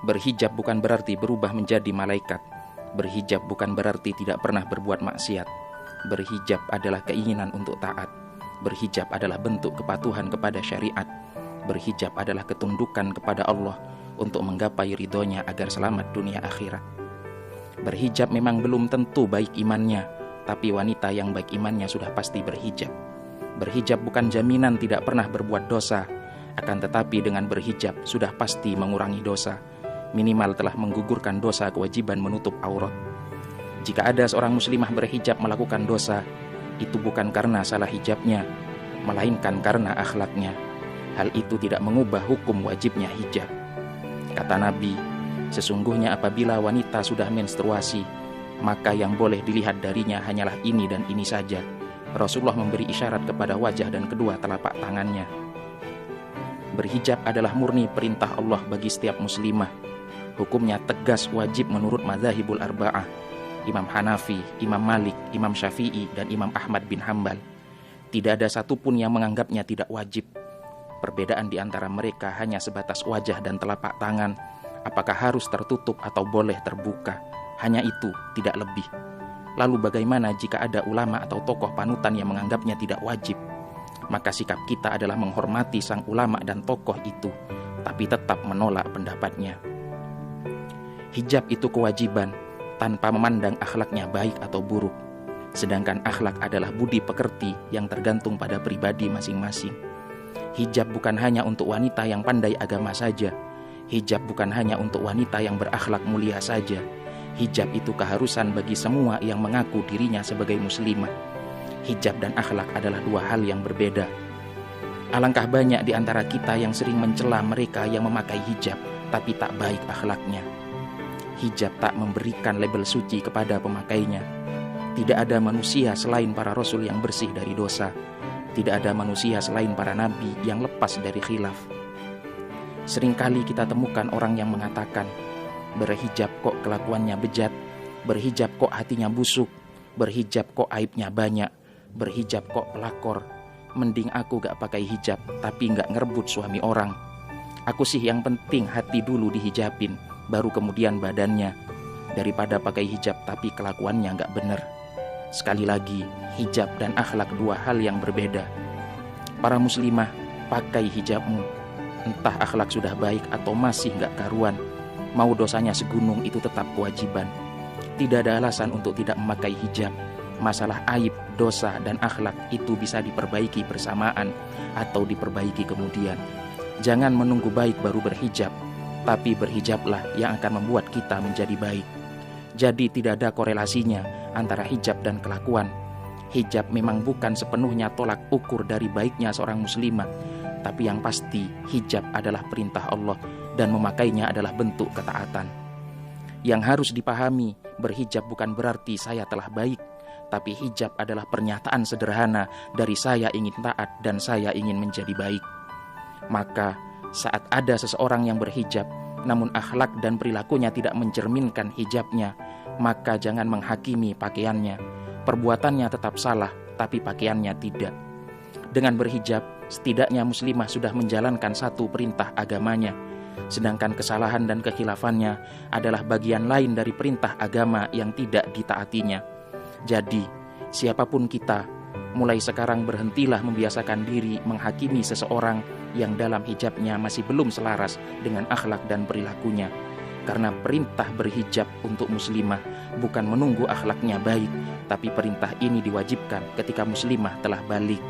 Berhijab bukan berarti berubah menjadi malaikat. Berhijab bukan berarti tidak pernah berbuat maksiat. Berhijab adalah keinginan untuk taat. Berhijab adalah bentuk kepatuhan kepada syariat. Berhijab adalah ketundukan kepada Allah untuk menggapai ridhonya agar selamat dunia akhirat. Berhijab memang belum tentu baik imannya, tapi wanita yang baik imannya sudah pasti berhijab. Berhijab bukan jaminan tidak pernah berbuat dosa, akan tetapi dengan berhijab sudah pasti mengurangi dosa. Minimal telah menggugurkan dosa kewajiban menutup aurat. Jika ada seorang muslimah berhijab melakukan dosa, itu bukan karena salah hijabnya, melainkan karena akhlaknya. Hal itu tidak mengubah hukum wajibnya hijab. Kata Nabi, sesungguhnya apabila wanita sudah menstruasi, maka yang boleh dilihat darinya hanyalah ini dan ini saja. Rasulullah memberi isyarat kepada wajah dan kedua telapak tangannya. Berhijab adalah murni perintah Allah bagi setiap muslimah. Hukumnya tegas wajib menurut madzhabul arba'ah, Imam Hanafi, Imam Malik, Imam Syafi'i, dan Imam Ahmad bin Hambal. Tidak ada satupun yang menganggapnya tidak wajib. Perbedaan di antara mereka hanya sebatas wajah dan telapak tangan, apakah harus tertutup atau boleh terbuka. Hanya itu, tidak lebih. Lalu bagaimana jika ada ulama atau tokoh panutan yang menganggapnya tidak wajib? Maka sikap kita adalah menghormati sang ulama dan tokoh itu, tapi tetap menolak pendapatnya. Hijab itu kewajiban, tanpa memandang akhlaknya baik atau buruk. Sedangkan akhlak adalah budi pekerti yang tergantung pada pribadi masing-masing. Hijab bukan hanya untuk wanita yang pandai agama saja. Hijab bukan hanya untuk wanita yang berakhlak mulia saja. Hijab itu keharusan bagi semua yang mengaku dirinya sebagai muslimah. Hijab dan akhlak adalah dua hal yang berbeda. Alangkah banyak di antara kita yang sering mencela mereka yang memakai hijab, tapi tak baik akhlaknya. Hijab tak memberikan label suci kepada pemakainya. Tidak ada manusia selain para rasul yang bersih dari dosa. Tidak ada manusia selain para nabi yang lepas dari khilaf. Seringkali kita temukan orang yang mengatakan, berhijab kok kelakuannya bejat, berhijab kok hatinya busuk, berhijab kok aibnya banyak, berhijab kok pelakor. Mending aku gak pakai hijab tapi gak ngerebut suami orang. Aku sih yang penting hati dulu dihijabin, baru kemudian badannya, daripada pakai hijab tapi kelakuannya gak bener. Sekali lagi, hijab dan akhlak dua hal yang berbeda. Para muslimah, pakai hijabmu. Entah akhlak sudah baik atau masih gak karuan, mau dosanya segunung itu tetap kewajiban. Tidak ada alasan untuk tidak memakai hijab. Masalah aib, dosa, dan akhlak itu bisa diperbaiki bersamaan atau diperbaiki kemudian. Jangan menunggu baik baru berhijab, tapi berhijablah yang akan membuat kita menjadi baik. Jadi tidak ada korelasinya antara hijab dan kelakuan. Hijab memang bukan sepenuhnya tolak ukur dari baiknya seorang muslimah, tapi yang pasti hijab adalah perintah Allah dan memakainya adalah bentuk ketaatan. Yang harus dipahami, berhijab bukan berarti saya telah baik, tapi hijab adalah pernyataan sederhana dari saya ingin taat dan saya ingin menjadi baik. Maka saat ada seseorang yang berhijab namun akhlak dan perilakunya tidak mencerminkan hijabnya, maka jangan menghakimi pakaiannya. Perbuatannya tetap salah, tapi pakaiannya tidak. Dengan berhijab, setidaknya muslimah sudah menjalankan satu perintah agamanya, sedangkan kesalahan dan kekhilafannya adalah bagian lain dari perintah agama yang tidak ditaatinya. Jadi, siapapun kita, mulai sekarang berhentilah membiasakan diri menghakimi seseorang yang dalam hijabnya masih belum selaras dengan akhlak dan perilakunya. Karena perintah berhijab untuk muslimah bukan menunggu akhlaknya baik, tapi perintah ini diwajibkan ketika muslimah telah balik.